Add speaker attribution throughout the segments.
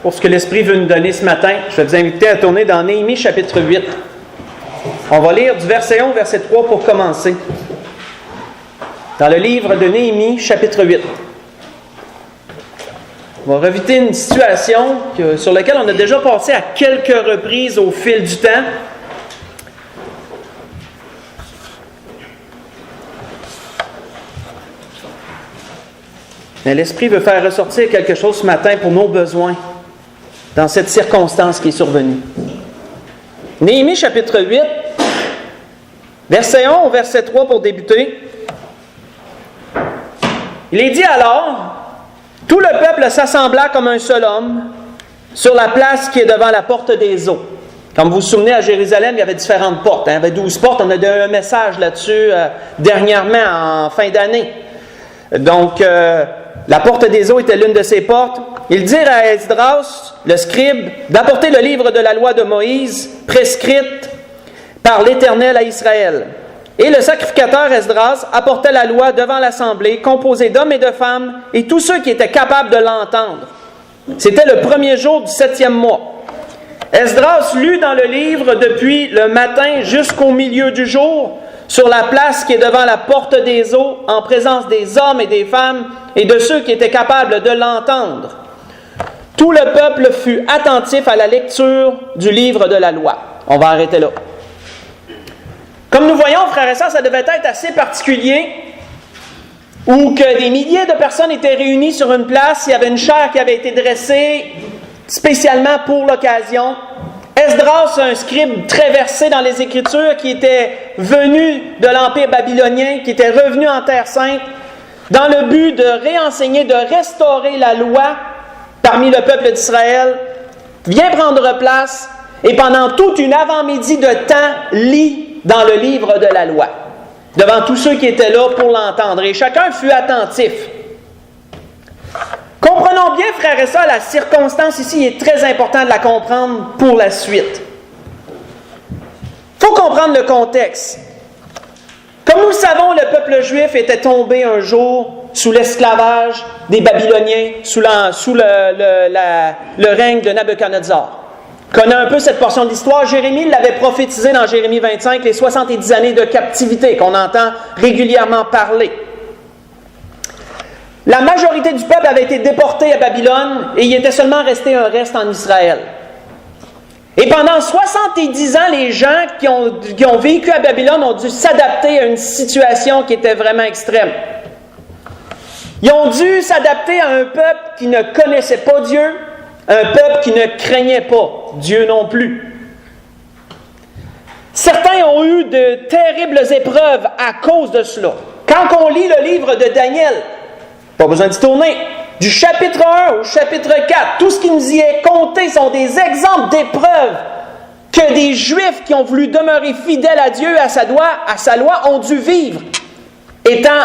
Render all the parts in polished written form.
Speaker 1: pour ce que l'Esprit veut nous donner ce matin. Je vais vous inviter à tourner dans Néhémie chapitre 8. On va lire du verset 1 au verset 3 pour commencer. Dans le livre de Néhémie chapitre 8. On va revisiter une situation sur laquelle on a déjà passé à quelques reprises au fil du temps. Mais l'Esprit veut faire ressortir quelque chose ce matin pour nos besoins dans cette circonstance qui est survenue. Néhémie chapitre 8, verset 1 au verset 3 pour débuter. Il est dit alors, « Tout le peuple s'assembla comme un seul homme sur la place qui est devant la porte des eaux. » Comme vous vous souvenez, à Jérusalem, il y avait différentes portes. Il y avait 12 portes. On a donné un message là-dessus dernièrement, en fin d'année. Donc, la porte des eaux était l'une de ces portes. Ils dirent à Esdras, le scribe, d'apporter le livre de la loi de Moïse, prescrite par l'Éternel à Israël. Et le sacrificateur Esdras apportait la loi devant l'assemblée, composée d'hommes et de femmes, et tous ceux qui étaient capables de l'entendre. C'était le premier jour du 7e mois. Esdras lut dans le livre depuis le matin jusqu'au milieu du jour, sur la place qui est devant la porte des eaux, en présence des hommes et des femmes, et de ceux qui étaient capables de l'entendre. Tout le peuple fut attentif à la lecture du livre de la loi. On va arrêter là. Comme nous voyons, frères et sœurs, ça devait être assez particulier, où que des milliers de personnes étaient réunies sur une place, il y avait une chaire qui avait été dressée spécialement pour l'occasion. Esdras, un scribe très versé dans les Écritures, qui était venu de l'Empire babylonien, qui était revenu en Terre Sainte, dans le but de réenseigner, de restaurer la loi parmi le peuple d'Israël, vient prendre place et pendant toute une avant-midi de temps, lit dans le livre de la loi, devant tous ceux qui étaient là pour l'entendre. Et chacun fut attentif. Comprenons bien, frères et sœurs, la circonstance ici, il est très important de la comprendre pour la suite. Il faut comprendre le contexte. Comme nous le savons, le peuple juif était tombé un jour sous l'esclavage des Babyloniens, sous le règne de Nabuchodonosor. On connaît un peu cette portion de l'histoire. Jérémie l'avait prophétisé dans Jérémie 25, les 70 années de captivité qu'on entend régulièrement parler. La majorité du peuple avait été déportée à Babylone et il était seulement resté un reste en Israël. Et pendant 70 ans, les gens qui ont vécu à Babylone ont dû s'adapter à une situation qui était vraiment extrême. Ils ont dû s'adapter à un peuple qui ne connaissait pas Dieu, un peuple qui ne craignait pas Dieu non plus. Certains ont eu de terribles épreuves à cause de cela. Quand on lit le livre de Daniel, pas besoin d'y tourner, du chapitre 1 au chapitre 4, tout ce qui nous y est compté sont des exemples d'épreuves que des Juifs qui ont voulu demeurer fidèles à Dieu, à sa loi, ont dû vivre, étant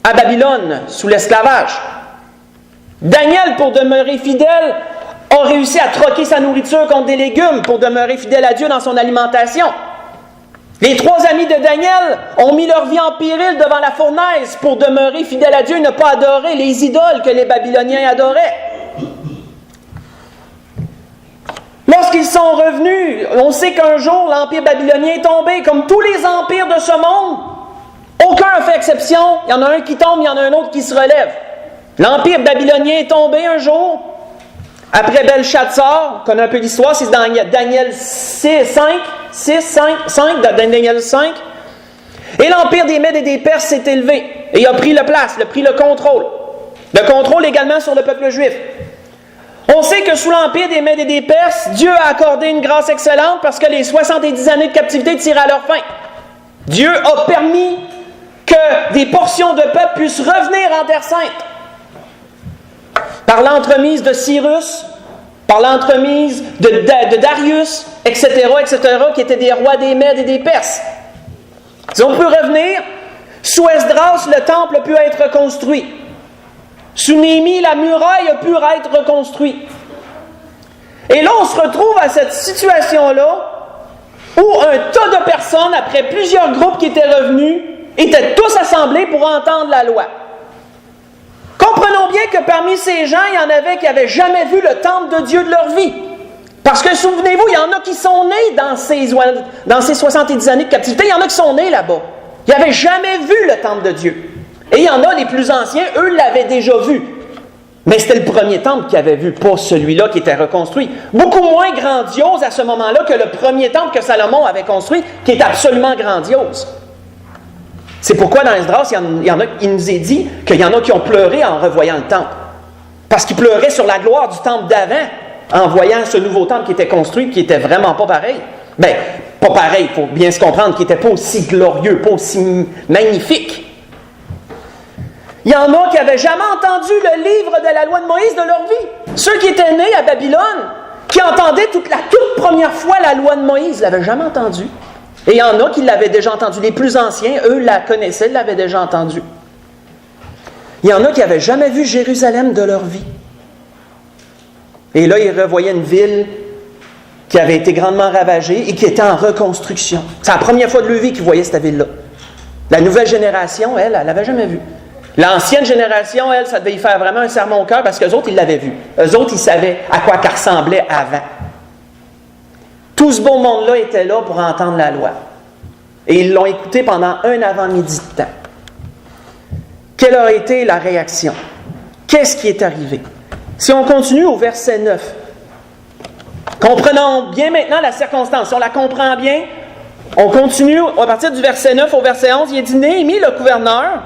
Speaker 1: à Babylone, sous l'esclavage. Daniel, pour demeurer fidèle, a réussi à troquer sa nourriture contre des légumes pour demeurer fidèle à Dieu dans son alimentation. Les 3 amis de Daniel ont mis leur vie en péril devant la fournaise pour demeurer fidèles à Dieu et ne pas adorer les idoles que les Babyloniens adoraient. Lorsqu'ils sont revenus, on sait qu'un jour l'Empire babylonien est tombé. Comme tous les empires de ce monde, aucun n'a fait exception. Il y en a un qui tombe, il y en a un autre qui se relève. L'Empire babylonien est tombé un jour. Après Belshazzar, on connaît un peu l'histoire, c'est dans Daniel 5, Daniel 5. Et l'Empire des Mèdes et des Perses s'est élevé. Et il a pris la place, il a pris le contrôle. Le contrôle également sur le peuple juif. On sait que sous l'Empire des Mèdes et des Perses, Dieu a accordé une grâce excellente parce que les 70 années de captivité tiraient à leur fin. Dieu a permis que des portions de peuple puissent revenir en Terre Sainte. Par l'entremise de Cyrus, par l'entremise de Darius, etc., qui étaient des rois des Mèdes et des Perses. Ils ont pu revenir. Sous Esdras, le temple a pu être reconstruit. Sous Néhémie, la muraille a pu être reconstruite. Et là, on se retrouve à cette situation-là où un tas de personnes, après plusieurs groupes qui étaient revenus, étaient tous assemblés pour entendre la loi. Comprenons bien que parmi ces gens, il y en avait qui n'avaient jamais vu le temple de Dieu de leur vie. Parce que souvenez-vous, il y en a qui sont nés dans ces 70 années de captivité, il y en a qui sont nés là-bas. Ils n'avaient jamais vu le temple de Dieu. Et il y en a, les plus anciens, eux l'avaient déjà vu. Mais c'était le premier temple qu'ils avaient vu, pas celui-là qui était reconstruit. Beaucoup moins grandiose à ce moment-là que le premier temple que Salomon avait construit, qui est absolument grandiose. C'est pourquoi dans Esdras, il nous est dit qu'il y en a qui ont pleuré en revoyant le temple. Parce qu'ils pleuraient sur la gloire du temple d'avant, en voyant ce nouveau temple qui était construit, qui n'était vraiment pas pareil. Bien, pas pareil, il faut bien se comprendre, qui n'était pas aussi glorieux, pas aussi magnifique. Il y en a qui n'avaient jamais entendu le livre de la loi de Moïse de leur vie. Ceux qui étaient nés à Babylone, qui entendaient la toute première fois la loi de Moïse, ne l'avaient jamais entendue. Et il y en a qui l'avaient déjà entendue. Les plus anciens, eux, la connaissaient, l'avaient déjà entendue. Il y en a qui n'avaient jamais vu Jérusalem de leur vie. Et là, ils revoyaient une ville qui avait été grandement ravagée et qui était en reconstruction. C'est la première fois de leur vie qu'ils voyaient cette ville-là. La nouvelle génération, elle l'avait jamais vue. L'ancienne génération, elle, ça devait y faire vraiment un sermon au cœur parce qu'eux autres, ils l'avaient vu. Eux autres, ils savaient à quoi qu'elle ressemblait avant. Tout ce beau monde-là était là pour entendre la loi. Et ils l'ont écouté pendant un avant-midi de temps. Quelle a été la réaction? Qu'est-ce qui est arrivé? Si on continue au verset 9, comprenons bien maintenant la circonstance. Si on la comprend bien, on continue à partir du verset 9 au verset 11. Il est dit, Néhémie, le gouverneur,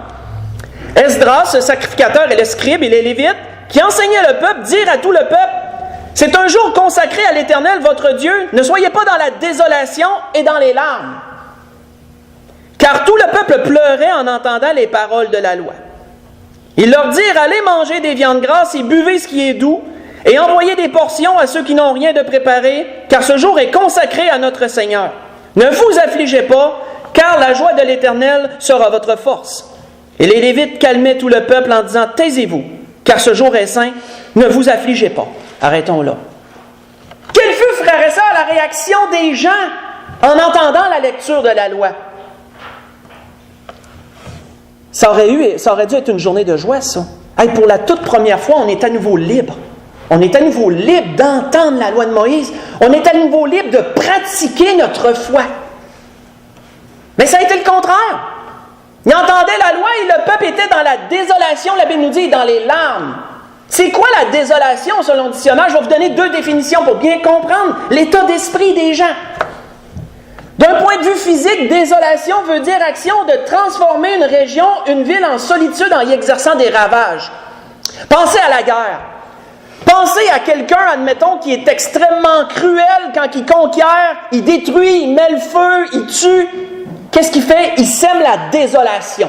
Speaker 1: Esdras, le sacrificateur et le scribe et les Lévites, qui enseignaient le peuple, dirent à tout le peuple, « C'est un jour consacré à l'Éternel, votre Dieu. Ne soyez pas dans la désolation et dans les larmes. » Car tout le peuple pleurait en entendant les paroles de la loi. Ils leur dirent, « Allez manger des viandes grasses et buvez ce qui est doux, et envoyez des portions à ceux qui n'ont rien de préparé, car ce jour est consacré à notre Seigneur. Ne vous affligez pas, car la joie de l'Éternel sera votre force. » Et les Lévites calmaient tout le peuple en disant, « Taisez-vous, car ce jour est saint, ne vous affligez pas. » Arrêtons là. Quelle fut, frères et sœurs, la réaction des gens en entendant la lecture de la loi? Ça aurait dû être une journée de joie, ça. Hey, pour la toute première fois, on est à nouveau libre. On est à nouveau libre d'entendre la loi de Moïse. On est à nouveau libre de pratiquer notre foi. Mais ça a été le contraire. Ils entendaient la loi et le peuple était dans la désolation, la Bible nous dit, dans les larmes. C'est quoi la désolation selon le dictionnaire? Je vais vous donner 2 définitions pour bien comprendre l'état d'esprit des gens. D'un point de vue physique, désolation veut dire action de transformer une région, une ville en solitude en y exerçant des ravages. Pensez à la guerre. Pensez à quelqu'un, admettons, qui est extrêmement cruel quand il conquiert, il détruit, il met le feu, il tue. Qu'est-ce qu'il fait? Il sème la désolation.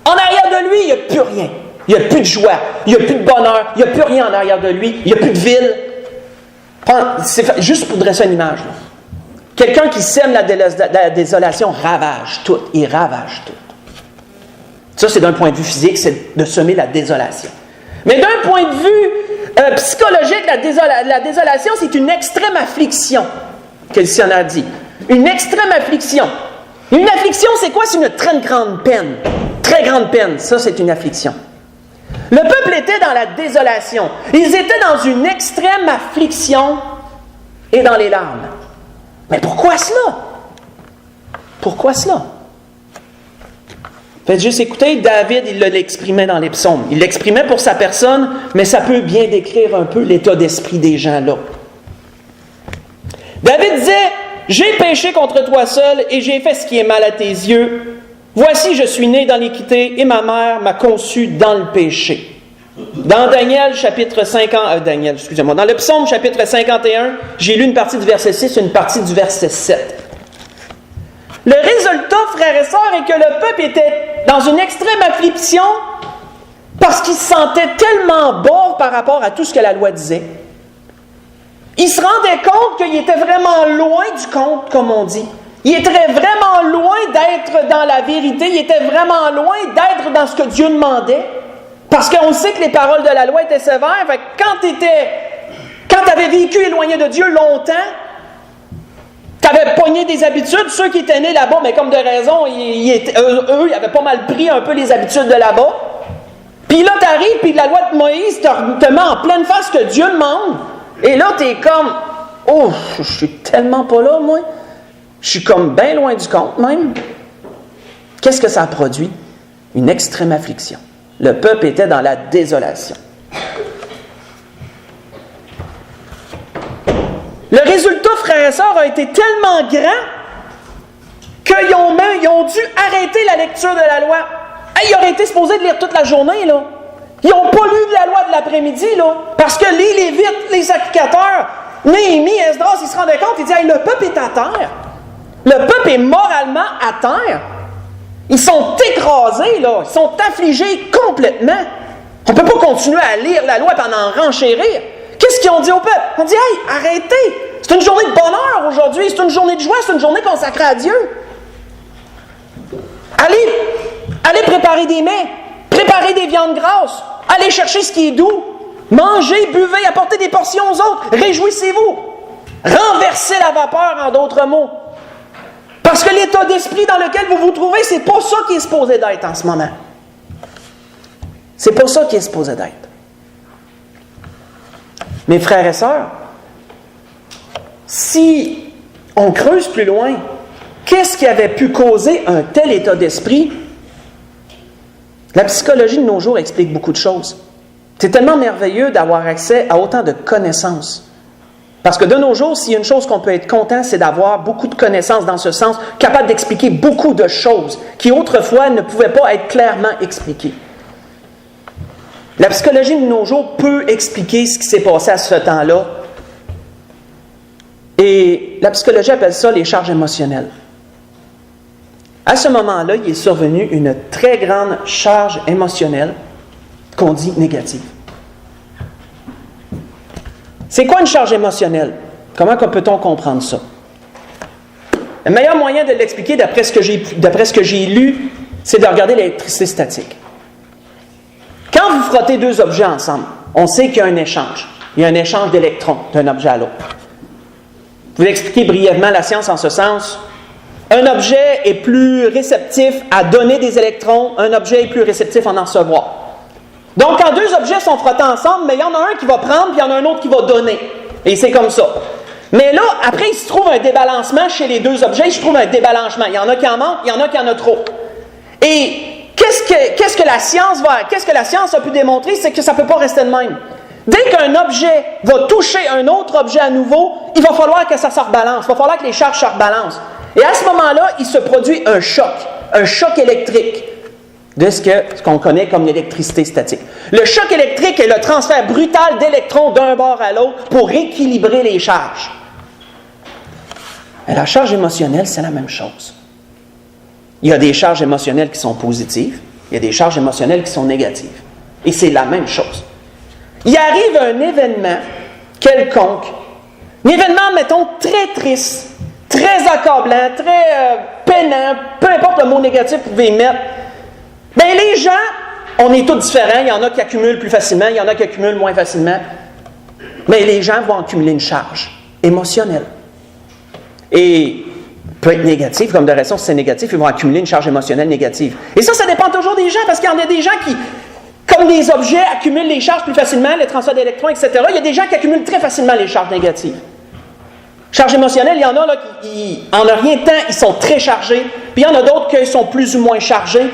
Speaker 1: En arrière de lui, il n'y a plus rien. Il n'y a plus de joie, il n'y a plus de bonheur, il n'y a plus rien en arrière de lui, il n'y a plus de ville. C'est juste pour dresser une image. Là. Quelqu'un qui sème la désolation ravage tout, il ravage tout. Ça, c'est d'un point de vue physique, c'est de semer la désolation. Mais d'un point de vue psychologique, la désolation, c'est une extrême affliction, que le dictionnaire dit. Une extrême affliction. Une affliction, c'est quoi? C'est une très grande peine. Très grande peine, ça, c'est une affliction. Le peuple était dans la désolation. Ils étaient dans une extrême affliction et dans les larmes. Mais pourquoi cela? Pourquoi cela? Faites juste écouter, David, il l'exprimait dans les psaumes. Il l'exprimait pour sa personne, mais ça peut bien décrire un peu l'état d'esprit des gens là. David disait, « J'ai péché contre toi seul et j'ai fait ce qui est mal à tes yeux. Voici, je suis né dans l'iniquité et ma mère m'a conçu dans le péché. » Dans Daniel, chapitre 50, dans le psaume, chapitre 51, j'ai lu une partie du verset 6 et une partie du verset 7. Le résultat, frères et sœurs, est que le peuple était dans une extrême affliction parce qu'il se sentait tellement bas par rapport à tout ce que la loi disait. Il se rendait compte qu'il était vraiment loin du compte, comme on dit. Il était vraiment loin d'être dans la vérité. Il était vraiment loin d'être dans ce que Dieu demandait. Parce qu'on sait que les paroles de la loi étaient sévères. Fait que quand tu avais vécu éloigné de Dieu longtemps, tu avais pogné des habitudes. Ceux qui étaient nés là-bas, mais comme de raison, eux, ils avaient pas mal pris un peu les habitudes de là-bas. Puis Puis là, tu arrives, puis la loi de Moïse te met en pleine face ce que Dieu demande. Et là, tu es comme, oh, je suis tellement pas là, moi. Je suis comme bien loin du compte, même. Qu'est-ce que ça a produit? Une extrême affliction. Le peuple était dans la désolation. Le résultat, frères et sœurs, a été tellement grand qu'ils ont dû arrêter la lecture de la loi. Hey, ils auraient été supposés de lire toute la journée, là. Ils n'ont pas lu la loi de l'après-midi, là. Parce que les Lévites, les sacrificateurs, Néhémie, Esdras, ils se rendaient compte, ils disaient, hey, le peuple est à terre. Le peuple est moralement à terre. Ils sont écrasés, là. Ils sont affligés complètement. On ne peut pas continuer à lire la loi et en renchérir. Qu'est-ce qu'ils ont dit au peuple? Ils ont dit, hey, arrêtez! C'est une journée de bonheur aujourd'hui, c'est une journée de joie, c'est une journée consacrée à Dieu. Allez préparer des mets, préparer des viandes grasses, allez chercher ce qui est doux, mangez, buvez, apportez des portions aux autres, réjouissez-vous. Renversez la vapeur, en d'autres mots. Parce que l'état d'esprit dans lequel vous vous trouvez, c'est pas ça qui est supposé d'être en ce moment. C'est pas ça qui est supposé d'être. Mes frères et sœurs, si on creuse plus loin, qu'est-ce qui avait pu causer un tel état d'esprit? La psychologie de nos jours explique beaucoup de choses. C'est tellement merveilleux d'avoir accès à autant de connaissances. Parce que de nos jours, s'il y a une chose qu'on peut être content, c'est d'avoir beaucoup de connaissances dans ce sens, capable d'expliquer beaucoup de choses qui autrefois ne pouvaient pas être clairement expliquées. La psychologie de nos jours peut expliquer ce qui s'est passé à ce temps-là. Et la psychologie appelle ça les charges émotionnelles. À ce moment-là, il est survenu une très grande charge émotionnelle qu'on dit négative. C'est quoi une charge émotionnelle? Comment peut-on comprendre ça? Le meilleur moyen de l'expliquer, d'après ce que j'ai lu, c'est de regarder l'électricité statique. Quand vous frottez deux objets ensemble, on sait qu'il y a un échange. Il y a un échange d'électrons d'un objet à l'autre. Je vais vous expliquer brièvement la science en ce sens. Un objet est plus réceptif à donner des électrons, un objet est plus réceptif à en recevoir. Donc, quand deux objets sont frottés ensemble, mais il y en a un qui va prendre, puis il y en a un autre qui va donner. Et c'est comme ça. Mais là, après, il se trouve un débalancement chez les deux objets, il se trouve un débalancement. Il y en a qui en manquent, il y en a qui en a trop. Et qu'est-ce que la science a pu démontrer? C'est que ça ne peut pas rester de même. Dès qu'un objet va toucher un autre objet à nouveau, il va falloir que ça se rebalance. Il va falloir que les charges se rebalancent. Et à ce moment-là, il se produit un choc électrique, de ce qu'on connaît comme l'électricité statique. Le choc électrique est le transfert brutal d'électrons d'un bord à l'autre pour équilibrer les charges. Et la charge émotionnelle, c'est la même chose. Il y a des charges émotionnelles qui sont positives, il y a des charges émotionnelles qui sont négatives. Et c'est la même chose. Il arrive un événement quelconque, un événement, mettons, très triste, très accablant, très peinant, peu importe le mot négatif que vous pouvez y mettre. Bien, les gens, on est tous différents. Il y en a qui accumulent plus facilement, il y en a qui accumulent moins facilement. Mais les gens vont accumuler une charge émotionnelle. Et peut être négatif, comme de raison, si c'est négatif, ils vont accumuler une charge émotionnelle négative. Et ça dépend toujours des gens, parce qu'il y en a des gens qui, comme des objets, accumulent les charges plus facilement, les transferts d'électrons, etc. Il y a des gens qui accumulent très facilement les charges négatives. Charge émotionnelle, il y en a là qui, en rien de temps, ils sont très chargés, puis il y en a d'autres qui sont plus ou moins chargés.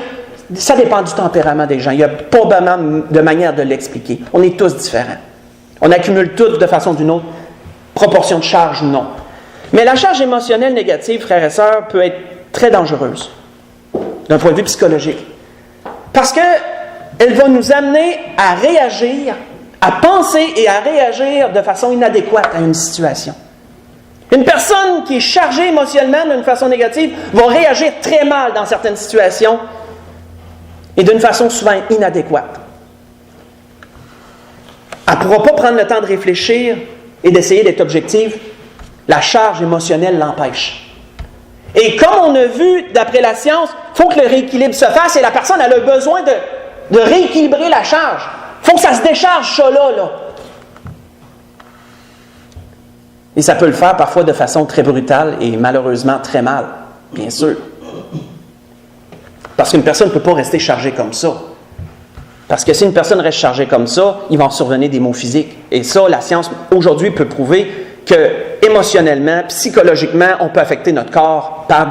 Speaker 1: Ça dépend du tempérament des gens. Il n'y a pas vraiment de manière de l'expliquer. On est tous différents. On accumule tous de façon ou d'une autre, proportion de charge ou non. Mais la charge émotionnelle négative, frères et sœurs, peut être très dangereuse, d'un point de vue psychologique. Parce qu'elle va nous amener à réagir, à penser et à réagir de façon inadéquate à une situation. Une personne qui est chargée émotionnellement d'une façon négative va réagir très mal dans certaines situations et d'une façon souvent inadéquate. Elle ne pourra pas prendre le temps de réfléchir et d'essayer d'être objective. La charge émotionnelle l'empêche. Et comme on a vu, d'après la science, il faut que le rééquilibre se fasse et la personne elle a besoin de rééquilibrer la charge. Il faut que ça se décharge, ça là. Et ça peut le faire parfois de façon très brutale et malheureusement très mal, bien sûr. Parce qu'une personne ne peut pas rester chargée comme ça. Parce que si une personne reste chargée comme ça, il va en survenir des maux physiques. Et ça, la science, aujourd'hui, peut prouver que émotionnellement, psychologiquement, on peut affecter notre corps par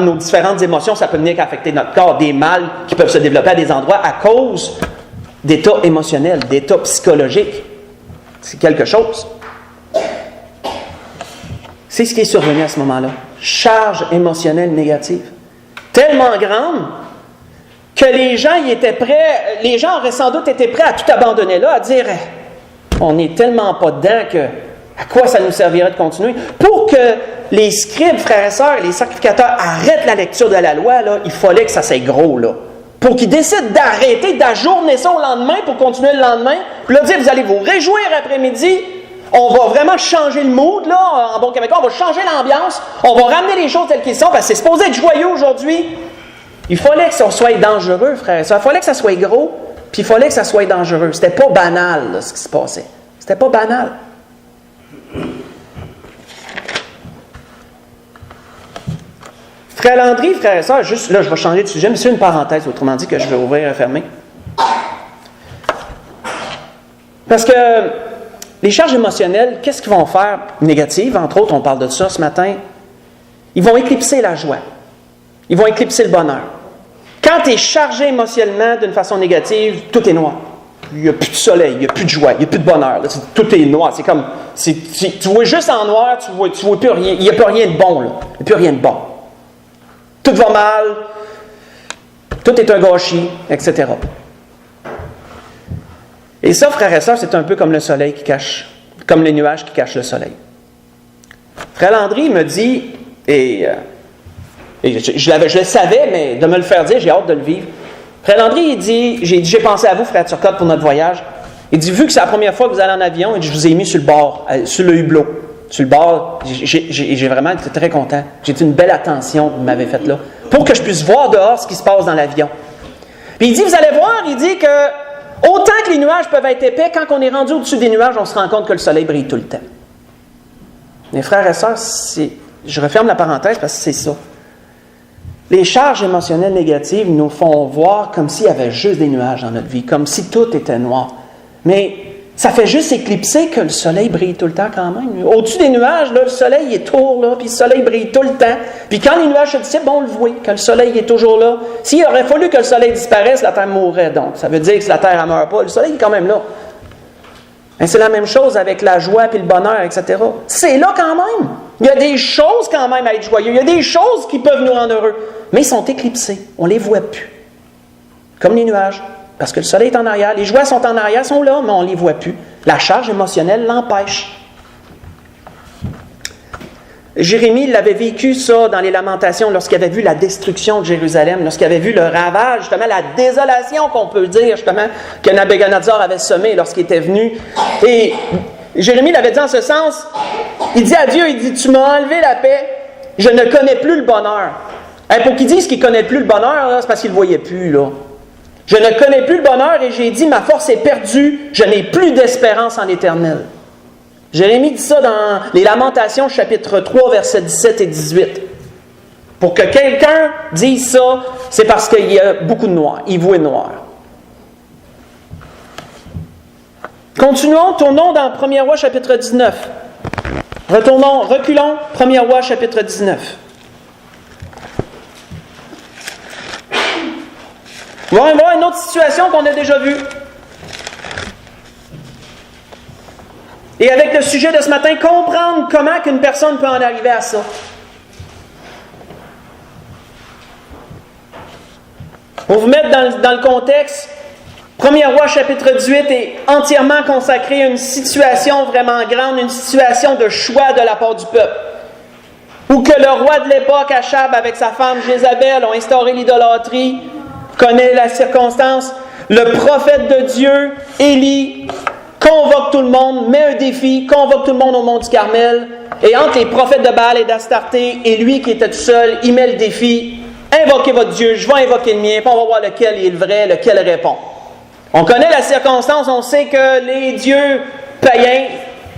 Speaker 1: nos différentes émotions. Ça peut venir qu'affecter notre corps, des mal qui peuvent se développer à des endroits à cause d'états émotionnels, d'états psychologiques. C'est quelque chose. C'est ce qui est survenu à ce moment-là. Charge émotionnelle négative. Tellement grande que les gens auraient sans doute été prêts à tout abandonner là, à dire on n'est tellement pas dedans que à quoi ça nous servirait de continuer? Pour que les scribes, frères et sœurs, les sacrificateurs arrêtent la lecture de la loi, là, il fallait que ça soit gros, là. Pour qu'ils décident d'arrêter, d'ajourner ça au lendemain pour continuer le lendemain, puis là dire vous allez vous réjouir après-midi, on va vraiment changer le mood, là, en bon québécois, on va changer l'ambiance, on va ramener les choses telles qu'elles sont, parce que c'est supposé être joyeux aujourd'hui. Il fallait que ça soit dangereux, frères et sœurs. Il fallait que ça soit gros, puis il fallait que ça soit dangereux. C'était pas banal, là, ce qui se passait. C'était pas banal. Frère Landry, frères et sœurs, juste là, je vais changer de sujet, mais c'est une parenthèse, autrement dit, que je vais ouvrir et fermer. Parce que les charges émotionnelles, qu'est-ce qu'ils vont faire? Négatives, entre autres, on parle de ça ce matin. Ils vont éclipser la joie. Ils vont éclipser le bonheur. Quand tu es chargé émotionnellement d'une façon négative, tout est noir. Il n'y a plus de soleil, il n'y a plus de joie, il n'y a plus de bonheur. Là, tout est noir. C'est comme, tu vois juste en noir, tu vois plus rien. Il n'y a plus rien de bon. Là. Il n'y a plus rien de bon. Tout va mal, tout est un gâchis, etc. Et ça, frères et sœurs, c'est un peu comme le soleil qui cache, comme les nuages qui cachent le soleil. Frère Landry me dit, et je le savais, mais de me le faire dire, j'ai hâte de le vivre. Frère Landry, il dit, j'ai pensé à vous, frère Turcotte, pour notre voyage. Il dit, vu que c'est la première fois que vous allez en avion, je vous ai mis sur le bord, sur le hublot. Sur le bord, j'ai vraiment été très content. J'ai dit une belle attention que vous m'avez faite là, pour que je puisse voir dehors ce qui se passe dans l'avion. Puis il dit, vous allez voir, il dit que autant que les nuages peuvent être épais, quand on est rendu au-dessus des nuages, on se rend compte que le soleil brille tout le temps. Mes frères et sœurs, je referme la parenthèse parce que c'est ça. Les charges émotionnelles négatives nous font voir comme s'il y avait juste des nuages dans notre vie, comme si tout était noir. Mais ça fait juste éclipser que le soleil brille tout le temps quand même. Au-dessus des nuages, là, le soleil est tour, là, puis le soleil brille tout le temps. Puis quand les nuages se dissipent, on le voit, que le soleil est toujours là. S'il aurait fallu que le soleil disparaisse, la terre mourrait donc. Ça veut dire que si la terre ne meurt pas, le soleil est quand même là. Et c'est la même chose avec la joie puis le bonheur, etc. C'est là quand même. Il y a des choses quand même à être joyeux. Il y a des choses qui peuvent nous rendre heureux. Mais ils sont éclipsés. On ne les voit plus. Comme les nuages. Parce que le soleil est en arrière. Les joies sont en arrière, sont là, mais on ne les voit plus. La charge émotionnelle l'empêche. Jérémie l'avait vécu ça dans les Lamentations lorsqu'il avait vu la destruction de Jérusalem, lorsqu'il avait vu le ravage, justement la désolation qu'on peut dire justement que Nabuchodonosor avait semé lorsqu'il était venu. Et Jérémie l'avait dit en ce sens, il dit à Dieu, il dit, tu m'as enlevé la paix, je ne connais plus le bonheur. Pour qu'il dise qu'il ne connaît plus le bonheur, là, c'est parce qu'il ne le voyait plus. Là. Je ne connais plus le bonheur et j'ai dit, ma force est perdue, je n'ai plus d'espérance en l'Éternel. Jérémie dit ça dans les Lamentations, chapitre 3, versets 17 et 18. Pour que quelqu'un dise ça, c'est parce qu'il y a beaucoup de noir. Il voit noir. Continuons, tournons dans 1er Roi, chapitre 19. Reculons, 1er Roi, chapitre 19. On va voir une autre situation qu'on a déjà vue. Et avec le sujet de ce matin, comprendre comment qu'une personne peut en arriver à ça. Pour vous mettre dans le contexte, 1er Roi chapitre 18 est entièrement consacré à une situation vraiment grande, une situation de choix de la part du peuple. Où que le roi de l'époque, Achab, avec sa femme Jézabel, ont instauré l'idolâtrie, connaît la circonstance, le prophète de Dieu, Élie, convoque tout le monde, met un défi, convoque tout le monde au mont du Carmel, et entre les prophètes de Baal et d'Astarté et lui qui était tout seul, il met le défi, invoquez votre Dieu, je vais invoquer le mien, puis on va voir lequel est le vrai, lequel répond. On connaît la circonstance, on sait que les dieux païens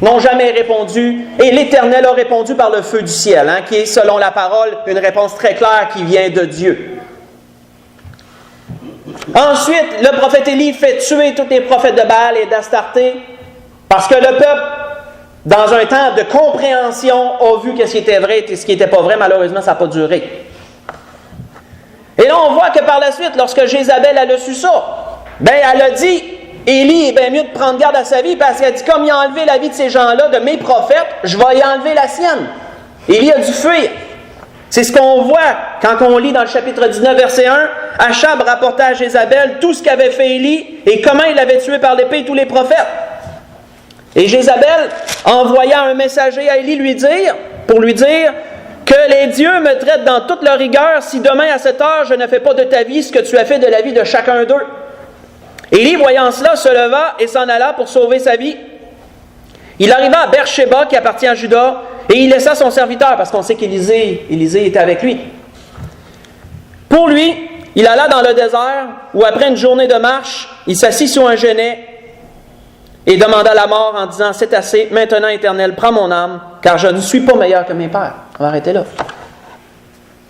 Speaker 1: n'ont jamais répondu, et l'Éternel a répondu par le feu du ciel, qui est, selon la parole, une réponse très claire qui vient de Dieu. Ensuite, le prophète Élie fait tuer tous les prophètes de Baal et d'Astarté parce que le peuple, dans un temps de compréhension, a vu ce qui était vrai et ce qui n'était pas vrai. Malheureusement, ça n'a pas duré. Et là, on voit que par la suite, lorsque Jézabel a su ça, elle a dit, Élie est bien mieux de prendre garde à sa vie parce qu'elle dit, comme il a enlevé la vie de ces gens-là, de mes prophètes, je vais y enlever la sienne. Élie a dû fuir. C'est ce qu'on voit quand on lit dans le chapitre 19, verset 1. Achab rapporta à Jézabel tout ce qu'avait fait Élie et comment il avait tué par l'épée tous les prophètes. Et Jézabel envoya un messager à Élie pour lui dire que les dieux me traitent dans toute leur rigueur si demain à cette heure je ne fais pas de ta vie ce que tu as fait de la vie de chacun d'eux. Élie, voyant cela, se leva et s'en alla pour sauver sa vie. Il arriva à Beersheba, qui appartient à Juda, et il laissa son serviteur, parce qu'on sait qu'Élisée était avec lui. Pour lui, il alla dans le désert, où après une journée de marche, il s'assit sur un genêt et demanda la mort en disant, « C'est assez, maintenant, Éternel, prends mon âme, car je ne suis pas meilleur que mes pères. » On va arrêter là.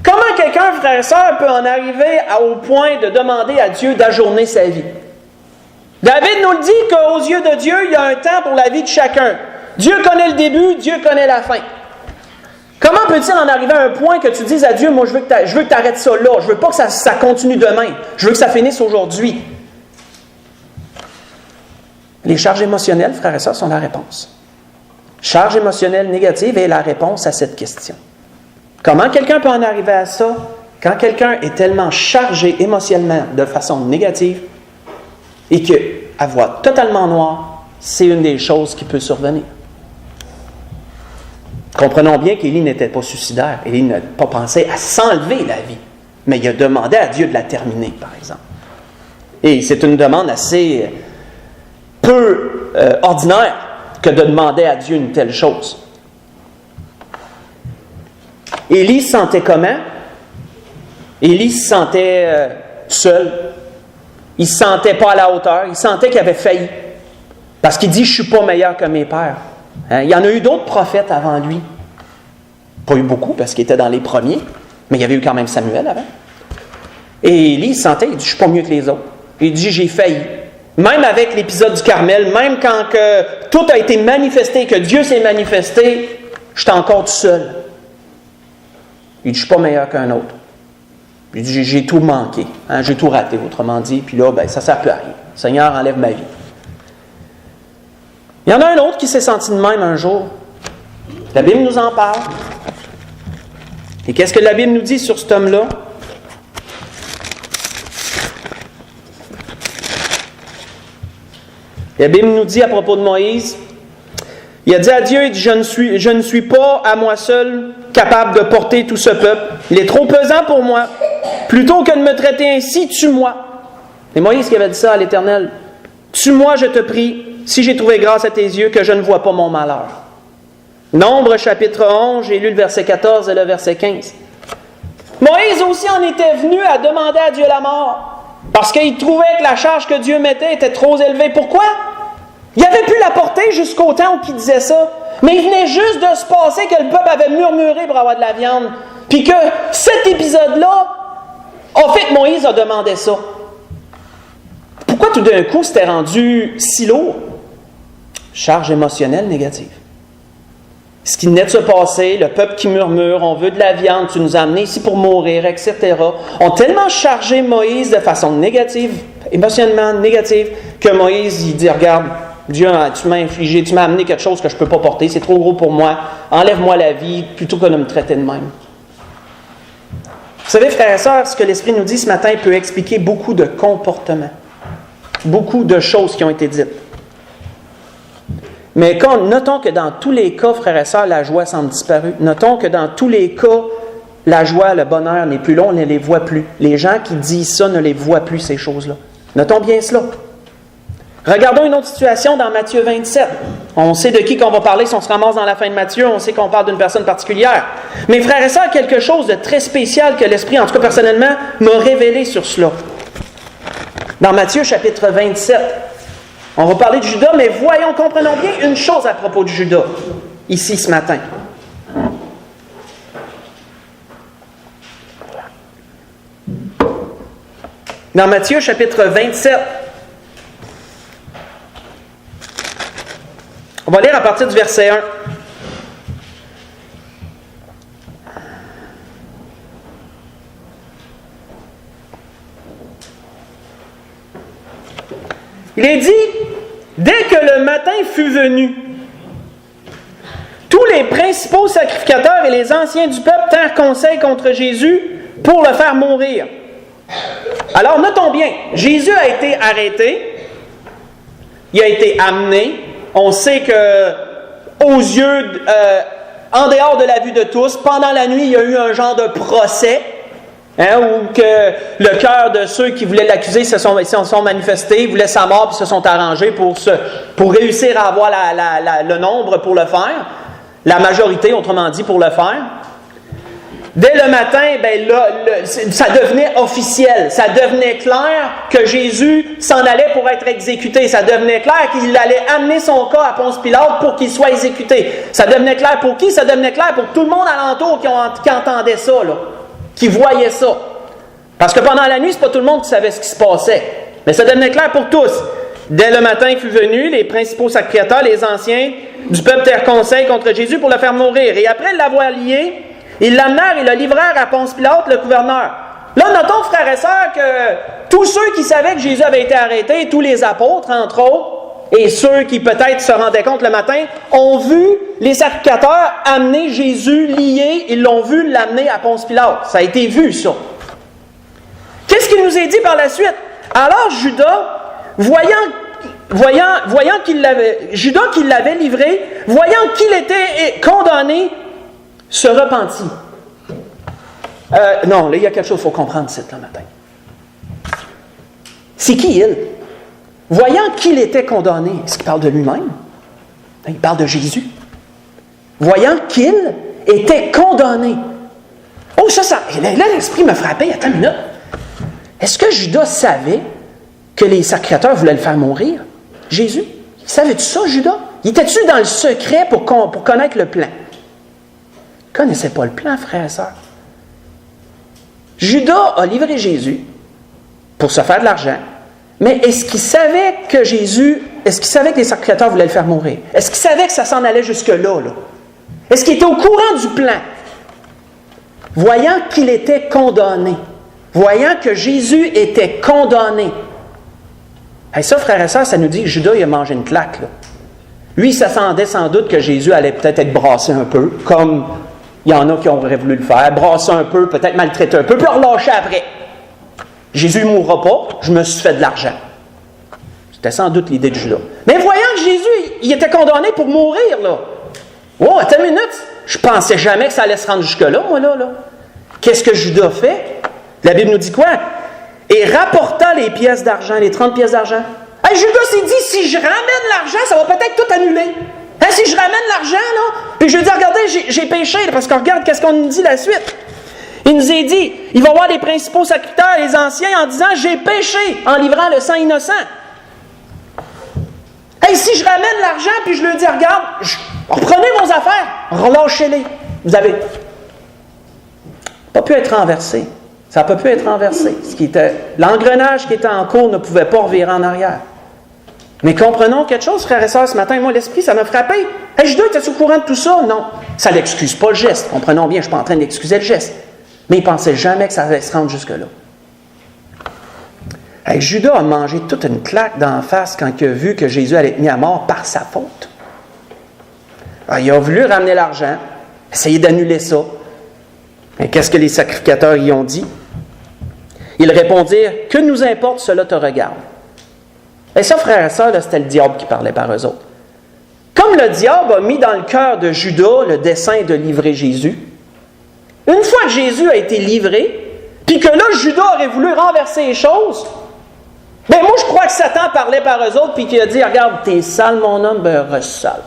Speaker 1: Comment quelqu'un, frère et sœur, peut en arriver au point de demander à Dieu d'ajourner sa vie? David nous le dit qu'aux yeux de Dieu, il y a un temps pour la vie de chacun. Dieu connaît le début, Dieu connaît la fin. Comment peut-il en arriver à un point que tu dises à Dieu, moi je veux que tu arrêtes ça là, je veux pas que ça continue demain, je veux que ça finisse aujourd'hui? Les charges émotionnelles, frères et sœurs, sont la réponse. Charge émotionnelle négative est la réponse à cette question. Comment quelqu'un peut en arriver à ça? Quand quelqu'un est tellement chargé émotionnellement de façon négative et qu'à voix totalement noire, c'est une des choses qui peut survenir. Comprenons bien qu'Élie n'était pas suicidaire. Élie n'a pas pensé à s'enlever la vie, mais il a demandé à Dieu de la terminer, par exemple. Et c'est une demande assez peu ordinaire que de demander à Dieu une telle chose. Élie se sentait comment? Élie se sentait seul. Il ne se sentait pas à la hauteur. Il sentait qu'il avait failli. Parce qu'il dit, je ne suis pas meilleur que mes pères. Hein? Il y en a eu d'autres prophètes avant lui. Pas eu beaucoup, parce qu'il était dans les premiers. Mais il y avait eu quand même Samuel avant. Et Élie, il se sentait, il dit, je ne suis pas mieux que les autres. Il dit, j'ai failli. Même avec l'épisode du Carmel, même quand que tout a été manifesté, que Dieu s'est manifesté, je suis encore tout seul. Il dit, je ne suis pas meilleur qu'un autre. Il dit, j'ai tout manqué. Hein, j'ai tout raté, autrement dit. Puis là, ça ne sert plus à rien. Seigneur, enlève ma vie. Il y en a un autre qui s'est senti de même un jour. La Bible nous en parle. Et qu'est-ce que la Bible nous dit sur cet homme-là? La Bible nous dit à propos de Moïse, il a dit à Dieu, il dit, je ne suis pas à moi seul capable de porter tout ce peuple. Il est trop pesant pour moi. Plutôt que de me traiter ainsi, tue-moi. Et Moïse qui avait dit ça à l'Éternel. Tue-moi, je te prie, si j'ai trouvé grâce à tes yeux, que je ne vois pas mon malheur. Nombre chapitre 11, j'ai lu le verset 14 et le verset 15. Moïse aussi en était venu à demander à Dieu la mort. Parce qu'il trouvait que la charge que Dieu mettait était trop élevée. Pourquoi? Il avait pu la porter jusqu'au temps où il disait ça. Mais il venait juste de se passer que le peuple avait murmuré pour avoir de la viande. Puis que cet épisode-là a fait que Moïse a demandé ça. Pourquoi tout d'un coup c'était rendu si lourd? Charge émotionnelle négative. Ce qui venait de se passer, le peuple qui murmure, on veut de la viande, tu nous as amenés ici pour mourir, etc., ont tellement chargé Moïse de façon négative, émotionnellement négative, que Moïse, il dit, regarde, Dieu, tu m'as infligé, tu m'as amené quelque chose que je ne peux pas porter, c'est trop gros pour moi, enlève-moi la vie, plutôt que de me traiter de même. Vous savez, frères et sœurs, ce que l'Esprit nous dit ce matin peut expliquer beaucoup de comportements, beaucoup de choses qui ont été dites. Mais notons que dans tous les cas, frères et sœurs, la joie semble disparue. Notons que dans tous les cas, la joie, le bonheur n'est plus là, on ne les voit plus. Les gens qui disent ça ne les voient plus, ces choses-là. Notons bien cela. Regardons une autre situation dans Matthieu 27. On sait de qui qu'on va parler si on se ramasse dans la fin de Matthieu, on sait qu'on parle d'une personne particulière. Mais frères et sœurs, quelque chose de très spécial que l'Esprit, en tout cas personnellement, m'a révélé sur cela. Dans Matthieu chapitre 27, on va parler de Judas, mais comprenons bien une chose à propos de Judas, ici ce matin. Dans Matthieu chapitre 27, on va lire à partir du verset 1. Il est dit, dès que le matin fut venu, tous les principaux sacrificateurs et les anciens du peuple tinrent conseil contre Jésus pour le faire mourir. Alors, notons bien, Jésus a été arrêté, il a été amené. On sait que, aux yeux, en dehors de la vue de tous, pendant la nuit, il y a eu un genre de procès, où que le cœur de ceux qui voulaient l'accuser se sont manifestés, voulaient sa mort, puis se sont arrangés pour réussir à avoir le nombre pour le faire, la majorité, autrement dit, pour le faire. Dès le matin, ça devenait officiel, ça devenait clair que Jésus s'en allait pour être exécuté, ça devenait clair qu'il allait amener son cas à Ponce Pilate pour qu'il soit exécuté. Ça devenait clair pour qui? Ça devenait clair pour tout le monde alentour qui entendait ça, là, qui voyait ça. Parce que pendant la nuit, c'est pas tout le monde qui savait ce qui se passait, mais ça devenait clair pour tous. Dès le matin fut venu, les principaux sacrificateurs, les anciens du peuple tinrent conseil contre Jésus pour le faire mourir. Et après l'avoir lié, ils l'amenèrent et le livrèrent à Ponce Pilate, le gouverneur. Là, notons, frères et sœurs, que tous ceux qui savaient que Jésus avait été arrêté, tous les apôtres, entre autres, et ceux qui peut-être se rendaient compte le matin, ont vu les sacrificateurs amener Jésus lié, ils l'ont vu l'amener à Ponce Pilate. Ça a été vu, ça. Qu'est-ce qu'il nous est dit par la suite? Alors Judas, voyant qu'il l'avait livré, voyant qu'il était condamné, se repentit. Non, là, il y a quelque chose qu'il faut comprendre ce matin. C'est qui il? Voyant qu'il était condamné, est-ce qu'il parle de lui-même? Il parle de Jésus. Voyant qu'il était condamné. Oh, ça, là, l'esprit me frappait. Attends une minute. Est-ce que Judas savait que les sacrificateurs voulaient le faire mourir? Jésus? Savais-tu ça, Judas? Il était-tu dans le secret pour connaître le plan? Il ne connaissait pas le plan, frères et sœurs. Judas a livré Jésus pour se faire de l'argent, mais est-ce qu'il savait que les sacrificateurs voulaient le faire mourir? Est-ce qu'il savait que ça s'en allait jusque-là? Là? Est-ce qu'il était au courant du plan? Voyant qu'il était condamné, voyant que Jésus était condamné. Et ça, frères et sœurs, ça nous dit que Judas, il a mangé une claque. Là. Lui, il s'attendait sans doute que Jésus allait peut-être être brassé un peu, comme il y en a qui auraient voulu le faire, brasser un peu, peut-être maltraiter un peu, puis le relâcher après. Jésus ne mourra pas, je me suis fait de l'argent. C'était sans doute l'idée de Judas. Mais voyant que Jésus, il était condamné pour mourir, là. Oh, attends une minute, je pensais jamais que ça allait se rendre jusque-là, moi, là. Qu'est-ce que Judas fait? La Bible nous dit quoi? Et rapporta les pièces d'argent, les 30 pièces d'argent. Hey, Judas s'est dit, si je ramène l'argent, ça va peut-être tout annuler. Hein, si je ramène l'argent, là, puis je lui dis, regardez, j'ai péché, là, parce que regarde, qu'est-ce qu'on nous dit la suite? Il nous est dit, il va voir les principaux sacrificateurs, les anciens, en disant, j'ai péché, en livrant le sang innocent. Hey, si je ramène l'argent, puis je lui dis, regarde, reprenez vos affaires, relâchez-les. Vous avez pas pu être renversé. Ça n'a pas pu être renversé. L'engrenage qui était en cours ne pouvait pas revirer en arrière. Mais comprenons quelque chose, frères et sœurs, ce matin, moi, l'esprit, ça m'a frappé. Hey, Judas, es-tu au courant de tout ça? Non. Ça n'excuse pas le geste. Comprenons bien, je ne suis pas en train d'excuser le geste. Mais il ne pensait jamais que ça allait se rendre jusque-là. Hey, Judas a mangé toute une claque d'en face quand il a vu que Jésus allait être mis à mort par sa faute. Alors, il a voulu ramener l'argent, essayer d'annuler ça. Mais qu'est-ce que les sacrificateurs y ont dit? Ils répondirent, « Que nous importe, cela te regarde. » Et ça, frères et sœurs, là, c'était le diable qui parlait par eux autres. Comme le diable a mis dans le cœur de Judas le dessein de livrer Jésus, une fois que Jésus a été livré, puis que là, Judas aurait voulu renverser les choses, bien moi, je crois que Satan parlait par eux autres, puis qu'il a dit, « Regarde, t'es sale, mon homme, ben reste sale.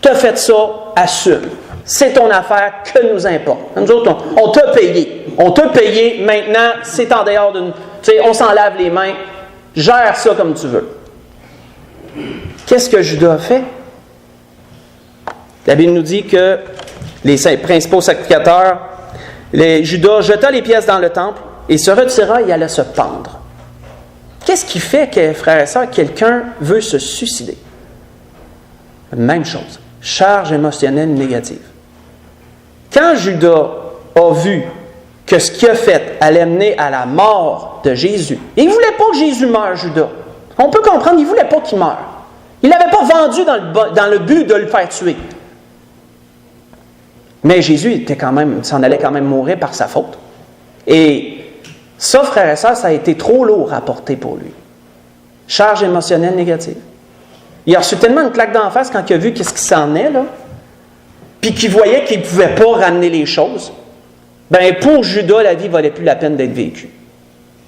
Speaker 1: T'as fait ça, assume. C'est ton affaire, que nous importe. » Nous autres, on t'a payé. On t'a payé, maintenant, c'est en dehors d'une... Tu sais, on s'en lave les mains. Gère ça comme tu veux. Qu'est-ce que Judas a fait? La Bible nous dit que les principaux sacrificateurs, Judas jeta les pièces dans le temple et se retira et alla se pendre. Qu'est-ce qui fait que, frères et sœurs, quelqu'un veut se suicider? Même chose. Charge émotionnelle négative. Quand Judas a vu que ce qu'il a fait allait mener à la mort de Jésus, et il ne voulait pas que Jésus meure, Judas. On peut comprendre, il ne voulait pas qu'il meure. Il ne l'avait pas vendu dans le but de le faire tuer. Mais Jésus s'en allait quand même mourir par sa faute. Et ça, frères et sœurs, ça a été trop lourd à porter pour lui. Charge émotionnelle négative. Il a reçu tellement une claque d'en face quand il a vu qu'est-ce qui s'en est, là, puis qu'il voyait qu'il ne pouvait pas ramener les choses. Bien, pour Judas, la vie ne valait plus la peine d'être vécue.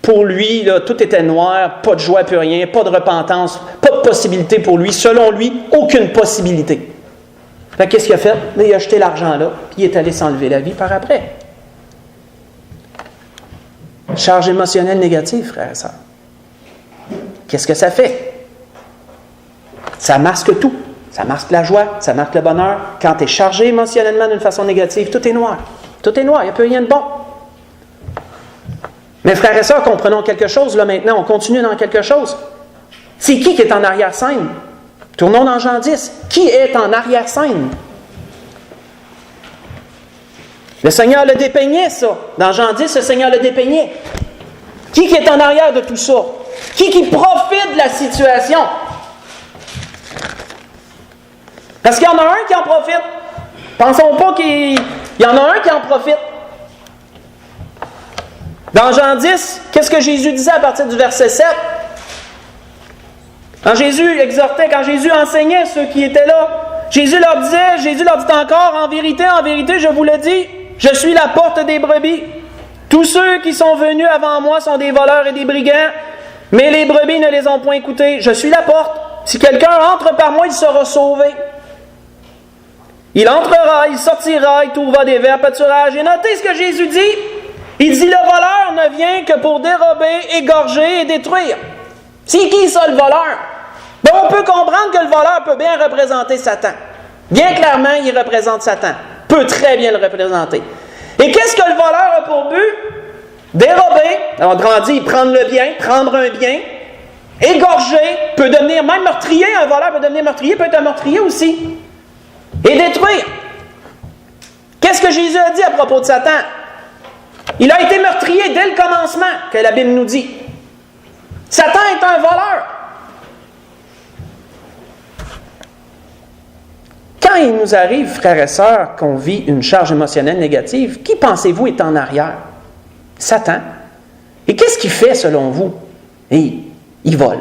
Speaker 1: Pour lui, là, tout était noir, pas de joie, plus rien, pas de repentance, pas de possibilité pour lui. Selon lui, aucune possibilité. Fait qu'est-ce qu'il a fait? Il a jeté l'argent là, puis il est allé s'enlever la vie par après. Charge émotionnelle négative, frères et sœurs. Qu'est-ce que ça fait? Ça masque tout. Ça masque la joie, ça masque le bonheur. Quand tu es chargé émotionnellement d'une façon négative, tout est noir. Tout est noir, il n'y a plus rien de bon. Mais frères et sœurs, comprenons quelque chose, là maintenant, on continue dans quelque chose. C'est qui est en arrière-scène? Tournons dans Jean 10. Qui est en arrière-scène? Le Seigneur le dépeignait, ça. Dans Jean 10, le Seigneur le dépeignait. Qui est en arrière de tout ça? Qui profite de la situation? Parce qu'il y en a un qui en profite. Pensons pas qu'il y en a un qui en profite. Dans Jean 10, qu'est-ce que Jésus disait à partir du verset 7? Quand Jésus exhortait, quand Jésus enseignait ceux qui étaient là, Jésus leur dit encore, en vérité, je vous le dis, je suis la porte des brebis. Tous ceux qui sont venus avant moi sont des voleurs et des brigands, mais les brebis ne les ont point écoutés. Je suis la porte. Si quelqu'un entre par moi, il sera sauvé. Il entrera, il sortira, il trouvera des vers pâturages. Et notez ce que Jésus dit. Il dit, le voleur ne vient que pour dérober, égorger et détruire. C'est qui ça, le voleur? Ben, on peut comprendre que le voleur peut bien représenter Satan. Bien clairement, il représente Satan. Peut très bien le représenter. Et qu'est-ce que le voleur a pour but? Dérober, autrement dit, prendre le bien, prendre un bien, égorger, peut devenir même meurtrier. Un voleur peut devenir meurtrier, peut être un meurtrier aussi. Et détruire. Qu'est-ce que Jésus a dit à propos de Satan? Il a été meurtrier dès le commencement, que la Bible nous dit. Satan est un voleur. Quand il nous arrive, frères et sœurs, qu'on vit une charge émotionnelle négative, qui pensez-vous est en arrière? Satan. Et qu'est-ce qu'il fait selon vous? Il vole.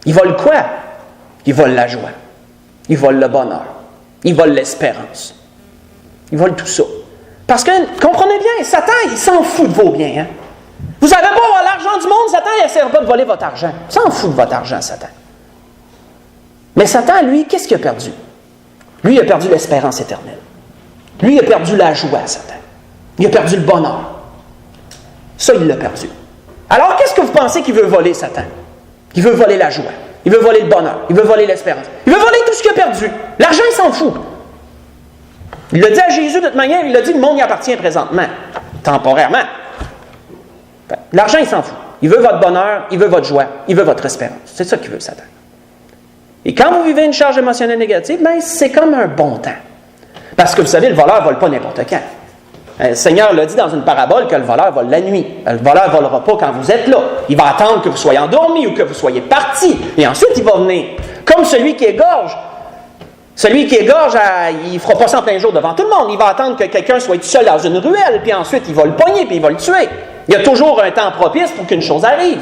Speaker 1: Il vole quoi? Il vole la joie. Il vole le bonheur. Il vole l'espérance. Il vole tout ça. Parce que, comprenez bien, Satan, il s'en fout de vos biens. Hein? Vous n'avez pas avoir l'argent du monde, Satan, il n'essaie pas de voler votre argent. Il s'en fout de votre argent, Satan. Mais Satan, lui, qu'est-ce qu'il a perdu? Lui, il a perdu l'espérance éternelle. Lui, il a perdu la joie, Satan. Il a perdu le bonheur. Ça, il l'a perdu. Alors, qu'est-ce que vous pensez qu'il veut voler, Satan? Il veut voler la joie. Il veut voler le bonheur. Il veut voler l'espérance. Il veut voler tout ce qu'il a perdu. L'argent, il s'en fout. Il l'a dit à Jésus de toute manière, il l'a dit, le monde y appartient présentement, temporairement. L'argent, il s'en fout. Il veut votre bonheur, il veut votre joie, il veut votre espérance. C'est ça qu'il veut, Satan. Et quand vous vivez une charge émotionnelle négative, ben, c'est comme un bon temps. Parce que vous savez, le voleur ne vole pas n'importe quand. Le Seigneur l'a dit dans une parabole que le voleur vole la nuit. Le voleur ne volera pas quand vous êtes là. Il va attendre que vous soyez endormi ou que vous soyez parti. Et ensuite, il va venir. Comme celui qui égorge. Celui qui égorge, il ne fera pas ça en plein jour devant tout le monde. Il va attendre que quelqu'un soit tout seul dans une ruelle, puis ensuite, il va le pogner, puis il va le tuer. Il y a toujours un temps propice pour qu'une chose arrive.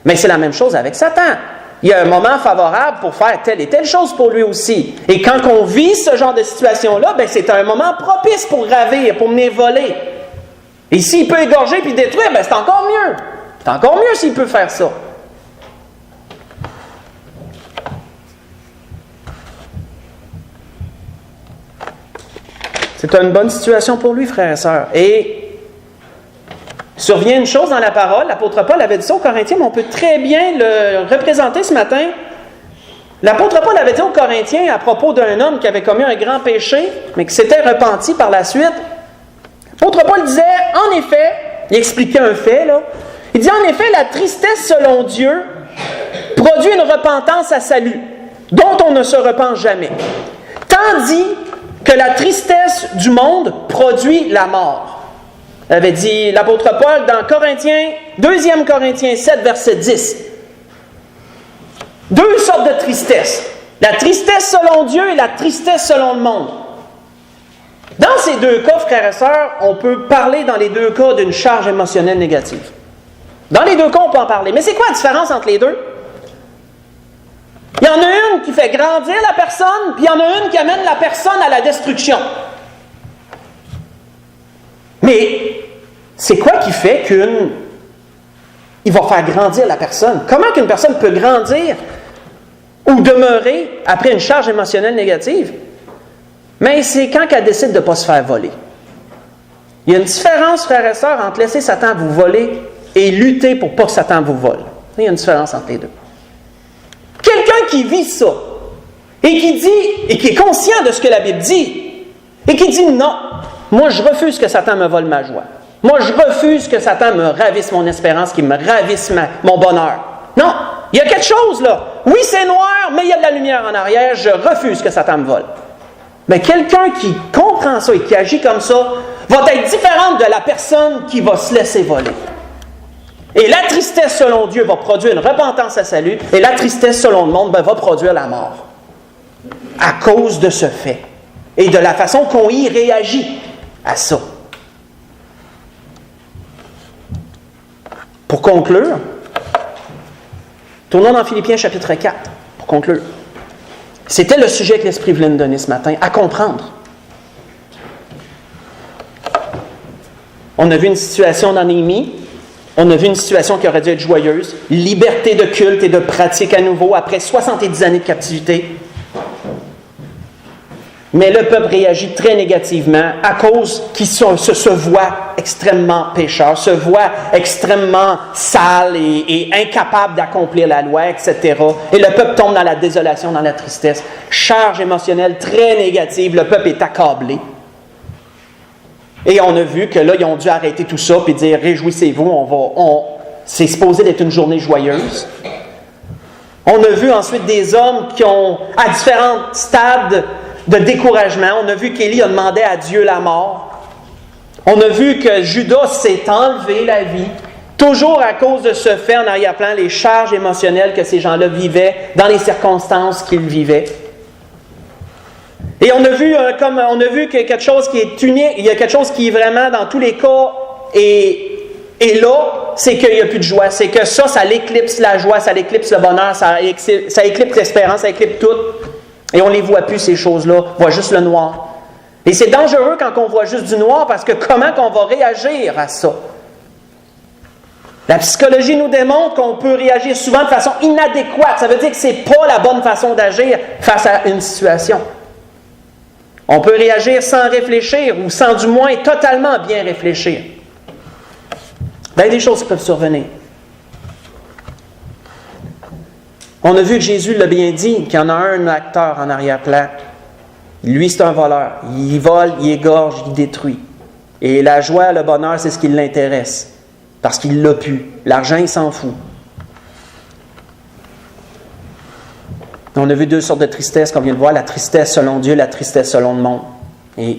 Speaker 1: Mais c'est la même chose avec Satan. Il y a un moment favorable pour faire telle et telle chose pour lui aussi. Et quand on vit ce genre de situation-là, ben c'est un moment propice pour ravir, pour mener voler. Et s'il peut égorger puis détruire, ben c'est encore mieux. C'est encore mieux s'il peut faire ça. C'est une bonne situation pour lui, frères et sœurs. Et survient une chose dans la parole, l'apôtre Paul avait dit ça aux Corinthiens, mais on peut très bien le représenter ce matin. L'apôtre Paul avait dit aux Corinthiens à propos d'un homme qui avait commis un grand péché, mais qui s'était repenti par la suite. L'apôtre Paul disait, en effet, il expliquait un fait, là. Il dit, en effet, la tristesse selon Dieu produit une repentance à salut, dont on ne se repent jamais. Tandis que la tristesse du monde produit la mort. Avait dit l'apôtre Paul dans 2 Corinthiens 7, verset 10. Deux sortes de tristesse. La tristesse selon Dieu et la tristesse selon le monde. Dans ces deux cas, frères et sœurs, on peut parler dans les deux cas d'une charge émotionnelle négative. Dans les deux cas, on peut en parler. Mais c'est quoi la différence entre les deux? Il y en a une qui fait grandir la personne, puis il y en a une qui amène la personne à la destruction. Mais c'est quoi qui fait il va faire grandir la personne? Comment qu'une personne peut grandir ou demeurer après une charge émotionnelle négative? Mais c'est quand elle décide de ne pas se faire voler. Il y a une différence, frères et sœurs, entre laisser Satan vous voler et lutter pour ne pas que Satan vous vole. Il y a une différence entre les deux. Quelqu'un qui vit ça, et qui est conscient de ce que la Bible dit, et qui dit non, moi je refuse que Satan me vole ma joie. Moi je refuse que Satan me ravisse mon espérance, qu'il me ravisse mon bonheur. Non, il y a quelque chose là. Oui, c'est noir, mais il y a de la lumière en arrière, je refuse que Satan me vole. Mais quelqu'un qui comprend ça et qui agit comme ça va être différente de la personne qui va se laisser voler. Et la tristesse selon Dieu va produire une repentance à salut, et la tristesse selon le monde va produire la mort. À cause de ce fait. Et de la façon qu'on y réagit à ça. Pour conclure, tournons dans Philippiens chapitre 4, pour conclure. C'était le sujet que l'Esprit voulait nous donner ce matin, à comprendre. On a vu une situation d'anémie. On a vu une situation qui aurait dû être joyeuse. Liberté de culte et de pratique à nouveau après 70 années de captivité. Mais le peuple réagit très négativement à cause qu'il se voit extrêmement pécheur, se voit extrêmement sale et incapable d'accomplir la loi, etc. Et le peuple tombe dans la désolation, dans la tristesse. Charge émotionnelle très négative, le peuple est accablé. Et on a vu que là, ils ont dû arrêter tout ça et dire « Réjouissez-vous, c'est supposé d'être une journée joyeuse. » On a vu ensuite des hommes qui ont, à différents stades de découragement, on a vu qu'Élie a demandé à Dieu la mort. On a vu que Judas s'est enlevé la vie, toujours à cause de ce fait en arrière-plan, les charges émotionnelles que ces gens-là vivaient dans les circonstances qu'ils vivaient. Et on a vu que quelque chose qui est unique, il y a quelque chose qui est vraiment dans tous les cas et là, c'est qu'il n'y a plus de joie. C'est que ça l'éclipse la joie, ça l'éclipse le bonheur, ça éclipse l'espérance, ça éclipse tout. Et on ne les voit plus, ces choses-là. On voit juste le noir. Et c'est dangereux quand on voit juste du noir parce que comment qu'on va réagir à ça? La psychologie nous démontre qu'on peut réagir souvent de façon inadéquate. Ça veut dire que ce n'est pas la bonne façon d'agir face à une situation. On peut réagir sans réfléchir ou sans du moins totalement bien réfléchir. Il y a des choses qui peuvent survenir. On a vu que Jésus l'a bien dit, qu'il y en a un acteur en arrière-plan. Lui, c'est un voleur. Il vole, il égorge, il détruit. Et la joie, le bonheur, c'est ce qui l'intéresse. Parce qu'il l'a pu. L'argent, il s'en fout. On a vu deux sortes de tristesse, comme on vient de voir, la tristesse selon Dieu, la tristesse selon le monde. Et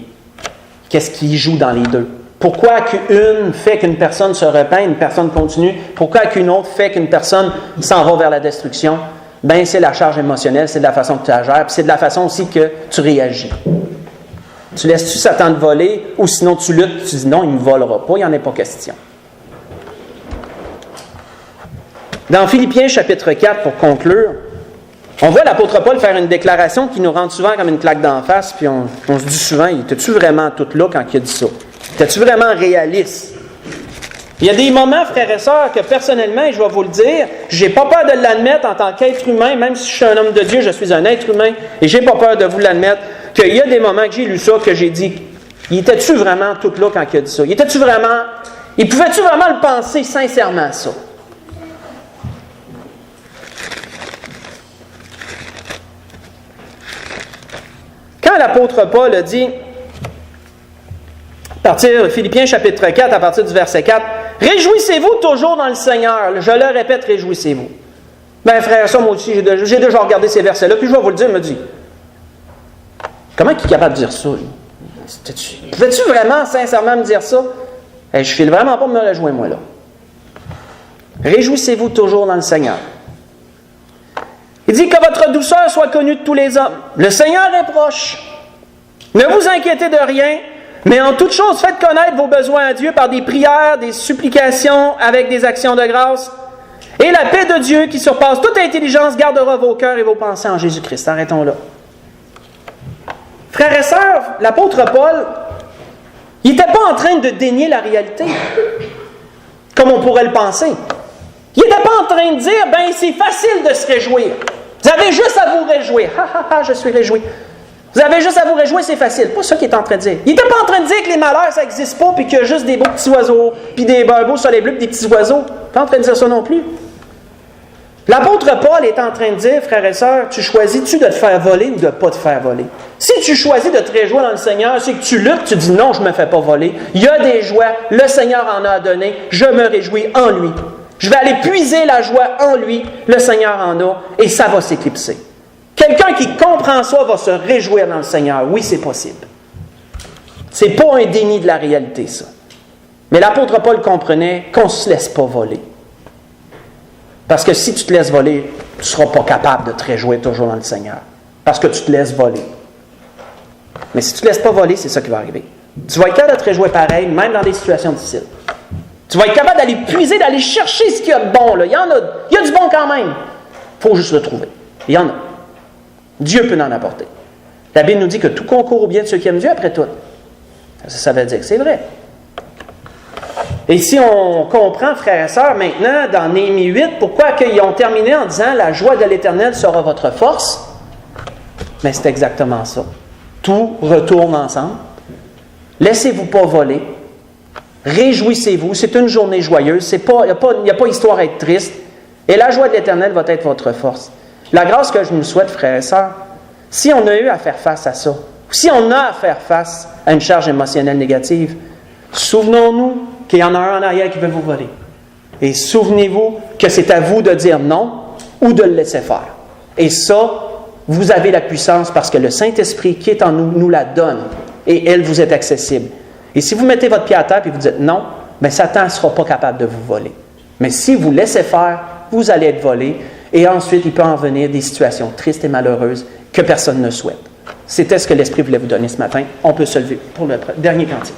Speaker 1: qu'est-ce qui joue dans les deux? Pourquoi qu'une fait qu'une personne se repent, une personne continue? Pourquoi qu'une autre fait qu'une personne s'en va vers la destruction? Bien, c'est la charge émotionnelle, c'est de la façon que tu la gères, puis c'est de la façon aussi que tu réagis. Tu laisses-tu Satan te voler, ou sinon tu luttes, tu dis non, il ne me volera pas, il n'y en est pas question. Dans Philippiens chapitre 4, pour conclure, on voit l'apôtre Paul faire une déclaration qui nous rend souvent comme une claque d'en face, puis on se dit souvent, était-tu vraiment tout là quand il a dit ça? Était-tu vraiment réaliste? Il y a des moments, frères et sœurs, que personnellement, et je vais vous le dire, je n'ai pas peur de l'admettre en tant qu'être humain, même si je suis un homme de Dieu, je suis un être humain, et je n'ai pas peur de vous l'admettre, qu'il y a des moments que j'ai lu ça, que j'ai dit, il était-tu vraiment tout là quand il a dit ça? Il pouvait-tu vraiment le penser sincèrement, ça? Quand l'apôtre Paul a dit, à partir de Philippiens chapitre 4, à partir du verset 4, Réjouissez-vous toujours dans le Seigneur. Je le répète, réjouissez-vous. Ben frère, ça moi aussi, j'ai déjà regardé ces versets-là, puis je vais vous le dire, me dit. Comment il est capable de dire ça? Pouvais-tu vraiment, sincèrement me dire ça? Hey, je ne file vraiment pas me réjouir, moi, là. Réjouissez-vous toujours dans le Seigneur. Il dit que votre douceur soit connue de tous les hommes. Le Seigneur est proche. Ne vous inquiétez de rien, mais en toute chose, faites connaître vos besoins à Dieu par des prières, des supplications, avec des actions de grâce. Et la paix de Dieu, qui surpasse toute intelligence, gardera vos cœurs et vos pensées en Jésus-Christ. Arrêtons là. Frères et sœurs, l'apôtre Paul, il n'était pas en train de dénier la réalité, comme on pourrait le penser. Il n'était pas en train de dire, ben c'est facile de se réjouir. Vous avez juste à vous réjouir. Ha ha ha, je suis réjoui. Vous avez juste à vous réjouir, c'est facile. Pas ça qu'il est en train de dire. Il n'était pas en train de dire que les malheurs, ça n'existe pas, puis qu'il y a juste des beaux petits oiseaux, puis des beaux soleils bleus, puis des petits oiseaux. Il n'est pas en train de dire ça non plus. L'apôtre Paul est en train de dire, frères et sœurs, tu choisis-tu de te faire voler ou de ne pas te faire voler? Si tu choisis de te réjouir dans le Seigneur, c'est que tu luttes, tu dis non, je ne me fais pas voler. Il y a des joies, le Seigneur en a donné, je me réjouis en lui. Je vais aller puiser la joie en lui, le Seigneur en a, et ça va s'éclipser. Quelqu'un qui comprend ça va se réjouir dans le Seigneur. Oui, c'est possible. Ce n'est pas un déni de la réalité, ça. Mais l'apôtre Paul comprenait qu'on ne se laisse pas voler. Parce que si tu te laisses voler, tu ne seras pas capable de te réjouir toujours dans le Seigneur. Parce que tu te laisses voler. Mais si tu ne te laisses pas voler, c'est ça qui va arriver. Tu vas être capable de te réjouir pareil, même dans des situations difficiles. Tu vas être capable d'aller puiser, d'aller chercher ce qu'il y a de bon. Là. Il y a du bon quand même. Il faut juste le trouver. Il y en a. Dieu peut en apporter. La Bible nous dit que tout concourt au bien de ceux qui aiment Dieu après tout. Ça veut dire que c'est vrai. Et si on comprend, frères et sœurs, maintenant, dans Néhémie 8, pourquoi ils ont terminé en disant « La joie de l'Éternel sera votre force », mais c'est exactement ça. Tout retourne ensemble. Laissez-vous pas voler. Réjouissez-vous. C'est une journée joyeuse. Il n'y a pas histoire à être triste. Et la joie de l'Éternel va être votre force. La grâce que je nous souhaite, frères et sœurs, si on a eu à faire face à ça, si on a à faire face à une charge émotionnelle négative, souvenons-nous qu'il y en a un en arrière qui veut vous voler. Et souvenez-vous que c'est à vous de dire non ou de le laisser faire. Et ça, vous avez la puissance parce que le Saint-Esprit qui est en nous nous la donne. Et elle vous est accessible. Et si vous mettez votre pied à terre et vous dites non, bien Satan ne sera pas capable de vous voler. Mais si vous laissez faire, vous allez être volé. Et ensuite, il peut en venir des situations tristes et malheureuses que personne ne souhaite. C'était ce que l'Esprit voulait vous donner ce matin. On peut se lever pour le dernier cantique.